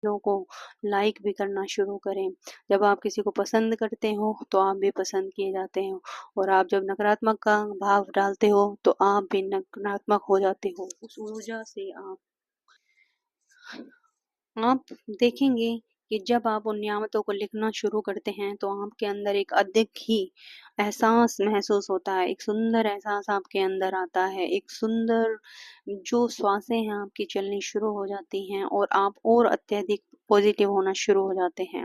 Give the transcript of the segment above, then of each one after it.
चीज़ों को लाइक भी करना शुरू करें। जब आप किसी को पसंद करते हो तो आप भी पसंद किए जाते हो, और आप जब नकारात्मक का भाव डालते हो तो आप भी नकारात्मक हो जाते हो। उस ऊर्जा से आप देखेंगे कि जब आप उन नियामतों को लिखना शुरू करते हैं तो आपके अंदर एक अधिक ही एहसास महसूस होता है, एक सुंदर एहसास आपके अंदर आता है, एक सुंदर जो श्वासें हैं आपकी चलनी शुरू हो जाती हैं, और आप और अत्यधिक पॉजिटिव होना शुरू हो जाते हैं।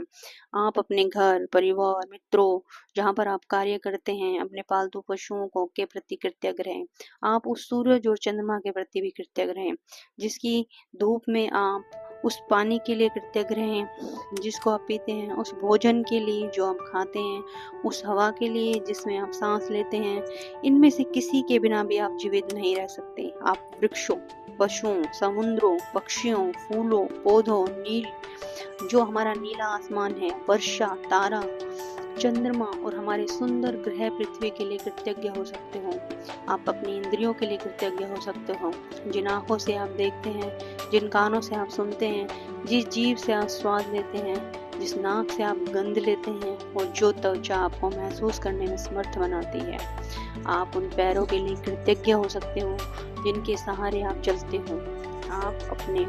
आप अपने घर, परिवार, मित्रों, जहाँ पर आप कार्य करते हैं, अपने पालतू पशुओं को के प्रति कृतज्ञ रहें। आप उस सूरज और चंद्रमा के प्रति भी कृतज्ञ रहें, जिसकी धूप में आप उस पानी के लिए कृतज्ञ रहें जिसको आप पीते हैं, उस भोजन के लिए जो आप खाते हैं, उस हवा के लिए जिसमें आप सांस लेते हैं। इनमें से किसी के बिना भी आप जीवित नहीं रह सकते। आप वृक्षों, पशुओं, समुद्रों, पक्षियों, फूलों, पौधों, जो हमारा नीला आसमान है, वर्षा, तारा, चंद्रमा और हमारे सुंदर ग्रह पृथ्वी के लिए कृतज्ञ हो सकते हो। आप अपनी इंद्रियों के लिए कृतज्ञ हो सकते हो, जिन आंखों से आप देखते हैं, जिन कानों से आप सुनते हैं, जिस जीभ से आप स्वाद लेते हैं, जिस नाक से आप गंध लेते हैं, और जो त्वचा आपको महसूस करने में समर्थ बनाती है। आप उन पैरों के लिए कृतज्ञ हो सकते हो जिनके सहारे आप चलते हो। आप अपने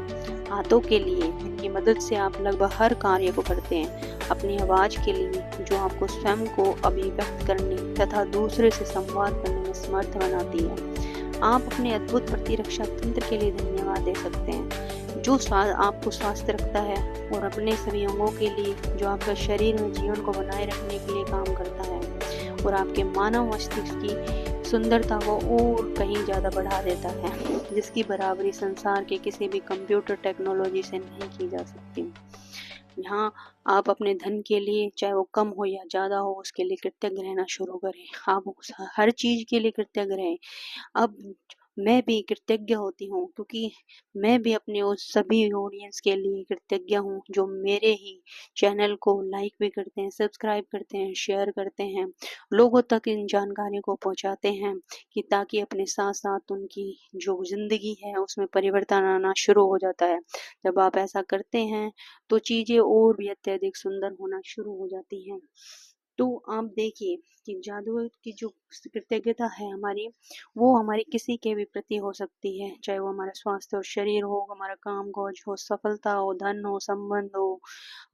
हाथों के लिए जिनकी मदद से आप लगभग हर कार्य को करते हैं। अपनी आवाज़ के लिए जो आपको स्वयं को अभिव्यक्त करने तथा दूसरे से संवाद करने में समर्थ बनाती है। आप अपने अद्भुत प्रतिरक्षा तंत्र के लिए धन्यवाद दे सकते हैं, जो आपको स्वस्थ रखता है, और अपने सभी अंगों के लिए जो आपका शरीर में जीवन को बनाए रखने के लिए काम करता है, और आपके मानव मस्तिष्क की सुंदरता को और कहीं ज़्यादा बढ़ा देता है, जिसकी बराबरी संसार के किसी भी कंप्यूटर टेक्नोलॉजी से नहीं की जा सकती। यहाँ आप अपने धन के लिए, चाहे वो कम हो या ज़्यादा हो, उसके लिए कृतज्ञ रहना शुरू करें। आप हर चीज़ के लिए कृतज्ञ रहें। अब मैं भी कृतज्ञ होती हूँ, क्योंकि मैं भी अपने उस सभी ऑडियंस के लिए कृतज्ञ हूँ जो मेरे ही चैनल को लाइक भी करते हैं, सब्सक्राइब करते हैं, शेयर करते हैं, लोगों तक इन जानकारी को पहुँचाते हैं, कि ताकि अपने साथ साथ उनकी जो ज़िंदगी है उसमें परिवर्तन आना शुरू हो जाता है। जब आप ऐसा करते हैं तो चीज़ें और भी अत्यधिक सुंदर होना शुरू हो जाती हैं। तो आप देखिए कि जादू की जो कृतज्ञता है हमारी, वो हमारी किसी के भी प्रति हो सकती है, चाहे वो हमारा स्वास्थ्य और शरीर हो, हमारा काम-काज हो, सफलता हो, धन हो, संबंध हो,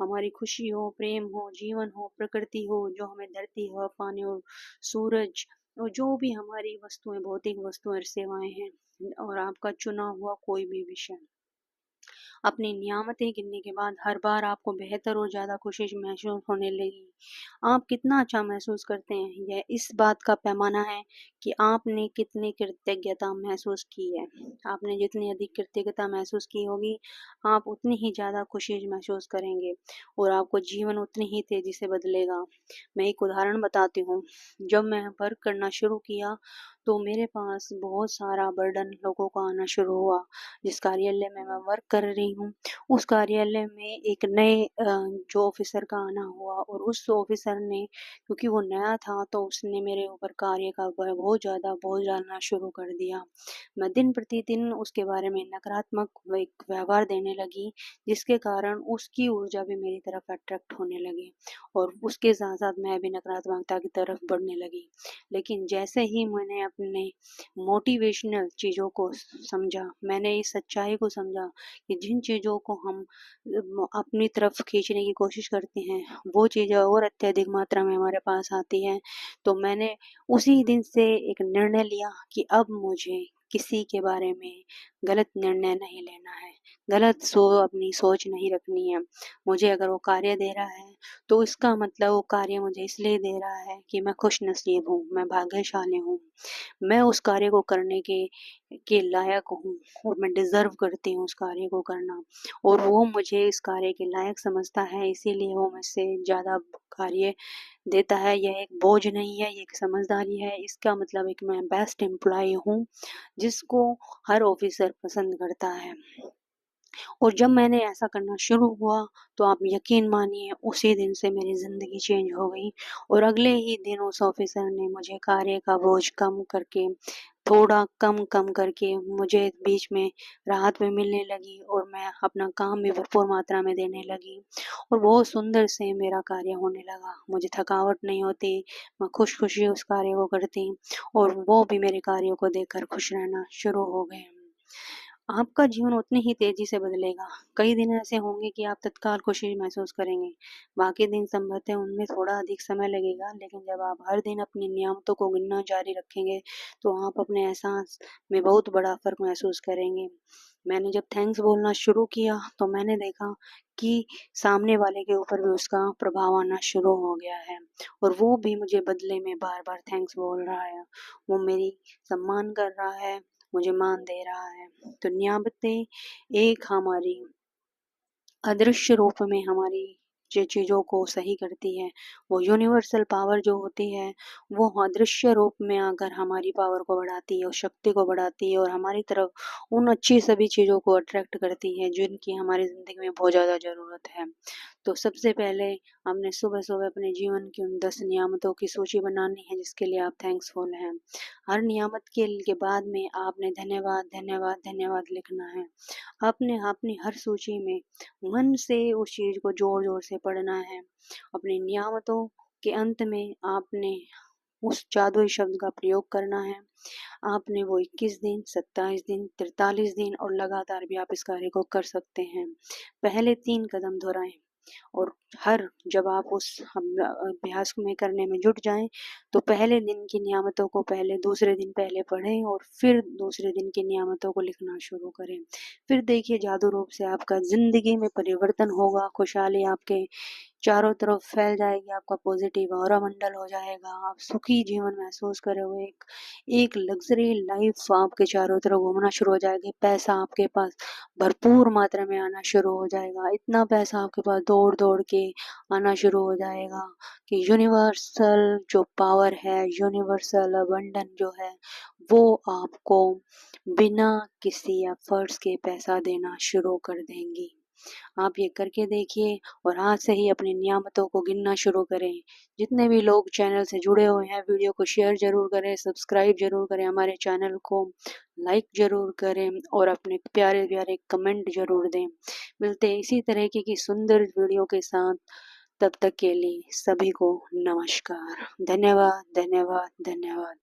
हमारी खुशी हो, प्रेम हो, जीवन हो, प्रकृति हो, जो हमें धरती, हवा, पानी और सूरज, और जो भी हमारी वस्तुएं, भौतिक वस्तुएं और सेवाएं हैं, और आपका चुना हुआ कोई भी विषय। अपनी नियामतें गिनने के बाद हर बार आपको बेहतर और ज़्यादा खुशी महसूस होने लगी। आप कितना अच्छा महसूस करते हैं, यह इस बात का पैमाना है कि आपने कितनी कृतज्ञता महसूस की है। आपने जितनी अधिक कृतज्ञता महसूस की होगी, आप उतनी ही ज़्यादा खुशी महसूस करेंगे, और आपको जीवन उतनी ही तेज़ी से बदलेगा। मैं एक उदाहरण बताती हूँ। जब मैं वर्क करना शुरू किया, तो मेरे पास बहुत सारा बर्डन लोगों का आना शुरू हुआ। जिस कार्यालय में मैं वर्क कर रही हूँ, उस कार्यालय में एक नए जो ऑफिसर का आना हुआ, और उस ऑफिसर ने, क्योंकि वो नया था, तो उसने मेरे ऊपर कार्य का बहुत ज़्यादा बोझ डालना शुरू कर दिया। मैं दिन प्रतिदिन उसके बारे में नकारात्मक एक व्यवहार देने लगी, जिसके कारण उसकी ऊर्जा भी मेरी तरफ अट्रैक्ट होने लगी, और उसके साथ साथ मैं भी नकारात्मकता की तरफ बढ़ने लगी। लेकिन जैसे ही मैंने अपने मोटिवेशनल चीज़ों को समझा, मैंने इस सच्चाई को समझा कि जिन चीज़ों को हम अपनी तरफ खींचने की कोशिश करते हैं, वो चीज़ें और अत्यधिक मात्रा में हमारे पास आती हैं। तो मैंने उसी दिन से एक निर्णय लिया कि अब मुझे किसी के बारे में गलत निर्णय नहीं लेना है, अपनी सोच नहीं रखनी है। मुझे अगर वो कार्य दे रहा है, तो इसका मतलब वो कार्य मुझे इसलिए दे रहा है कि मैं खुशनसीब हूँ, मैं भाग्यशाली हूँ, मैं उस कार्य को करने के लायक हूँ, और मैं डिज़र्व करती हूँ उस कार्य को करना, और वो मुझे इस कार्य के लायक समझता है, इसीलिए वो मुझसे ज़्यादा कार्य देता है। यह एक बोझ नहीं है, ये एक समझदारी है। इसका मतलब एक मैं बेस्ट एम्प्लॉयी हूँ, जिसको हर ऑफिसर पसंद करता है। और जब मैंने ऐसा करना शुरू हुआ, तो आप यकीन मानिए उसी दिन से मेरी ज़िंदगी चेंज हो गई और अगले ही दिन उस ऑफ़िसर ने मुझे कार्य का बोझ कम करके, थोड़ा कम करके मुझे बीच में राहत भी मिलने लगी और मैं अपना काम भी भरपूर मात्रा में देने लगी और बहुत सुंदर से मेरा कार्य होने लगा। मुझे थकावट नहीं होती, मैं खुशी-खुशी उस कार्य को करती और वो भी मेरे कार्यों को देखकर खुश रहना शुरू हो गए। आपका जीवन उतनी ही तेज़ी से बदलेगा। कई दिन ऐसे होंगे कि आप तत्काल खुशी महसूस करेंगे, बाकी दिन संभवतः उनमें थोड़ा अधिक समय लगेगा, लेकिन जब आप हर दिन अपनी नियामतों को गिनना जारी रखेंगे, तो आप अपने एहसास में बहुत बड़ा फ़र्क महसूस करेंगे। मैंने जब थैंक्स बोलना शुरू किया, तो मैंने देखा कि सामने वाले के ऊपर भी उसका प्रभाव आना शुरू हो गया है और वो भी मुझे बदले में बार-बार थैंक्स बोल रहा है। वो मेरी सम्मान कर रहा है, मुझे मान दे रहा है। तो नियामतें एक हमारी अदृश्य रूप में हमारी जो चीज़ों को सही करती है, वो यूनिवर्सल पावर जो होती है, वो अदृश्य रूप में आकर हमारी पावर को बढ़ाती है और शक्ति को बढ़ाती है और हमारी तरफ उन अच्छी सभी चीज़ों को अट्रैक्ट करती है, जिनकी हमारी ज़िंदगी में बहुत ज़्यादा ज़रूरत है। तो सबसे पहले हमने सुबह-सुबह अपने जीवन की उन 10 नियामतों की सूची बनानी है, जिसके लिए आप थैंक्सफुल हैं। हर नियामत के बाद में आपने धन्यवाद, धन्यवाद, धन्यवाद लिखना है। आपने अपनी हर सूची में मन से उस चीज़ को ज़ोर-ज़ोर से पढ़ना है। अपनी नियामतों के अंत में आपने उस जादुई शब्द का प्रयोग करना है। आपने वो 21 दिन, 27 दिन, 43 दिन और लगातार भी आप इस कार्य को कर सकते हैं। पहले 3 कदम दोहराएँ और हर जब आप उस अभ्यास में करने में जुट जाएँ, तो पहले दिन की नियामतों को पहले दूसरे दिन पहले पढ़ें और फिर दूसरे दिन की नियामतों को लिखना शुरू करें। फिर देखिए जादू रूप से आपका ज़िंदगी में परिवर्तन होगा, खुशहाली आपके चारों तरफ फैल जाएगी, आपका पॉजिटिव ऑरा मंडल हो जाएगा, आप सुखी जीवन महसूस करोगे, एक एक लग्ज़री लाइफ़ आपके चारों तरफ घूमना शुरू हो जाएगी, पैसा आपके पास भरपूर मात्रा में आना शुरू हो जाएगा, इतना पैसा आपके पास दौड़-दौड़ के आना शुरू हो जाएगा कि यूनिवर्सल जो पावर है, यूनिवर्सल अबंडन जो है, वो आपको बिना किसी एफर्ट्स के पैसा देना शुरू कर देंगी। आप ये करके देखिए और आज से ही अपनी नियामतों को गिनना शुरू करें। जितने भी लोग चैनल से जुड़े हुए हैं, वीडियो को शेयर ज़रूर करें, सब्सक्राइब ज़रूर करें, हमारे चैनल को लाइक ज़रूर करें और अपने प्यारे-प्यारे कमेंट ज़रूर दें। मिलते हैं इसी तरीके की सुंदर वीडियो के साथ, तब तक के लिए सभी को नमस्कार। धन्यवाद, धन्यवाद, धन्यवाद।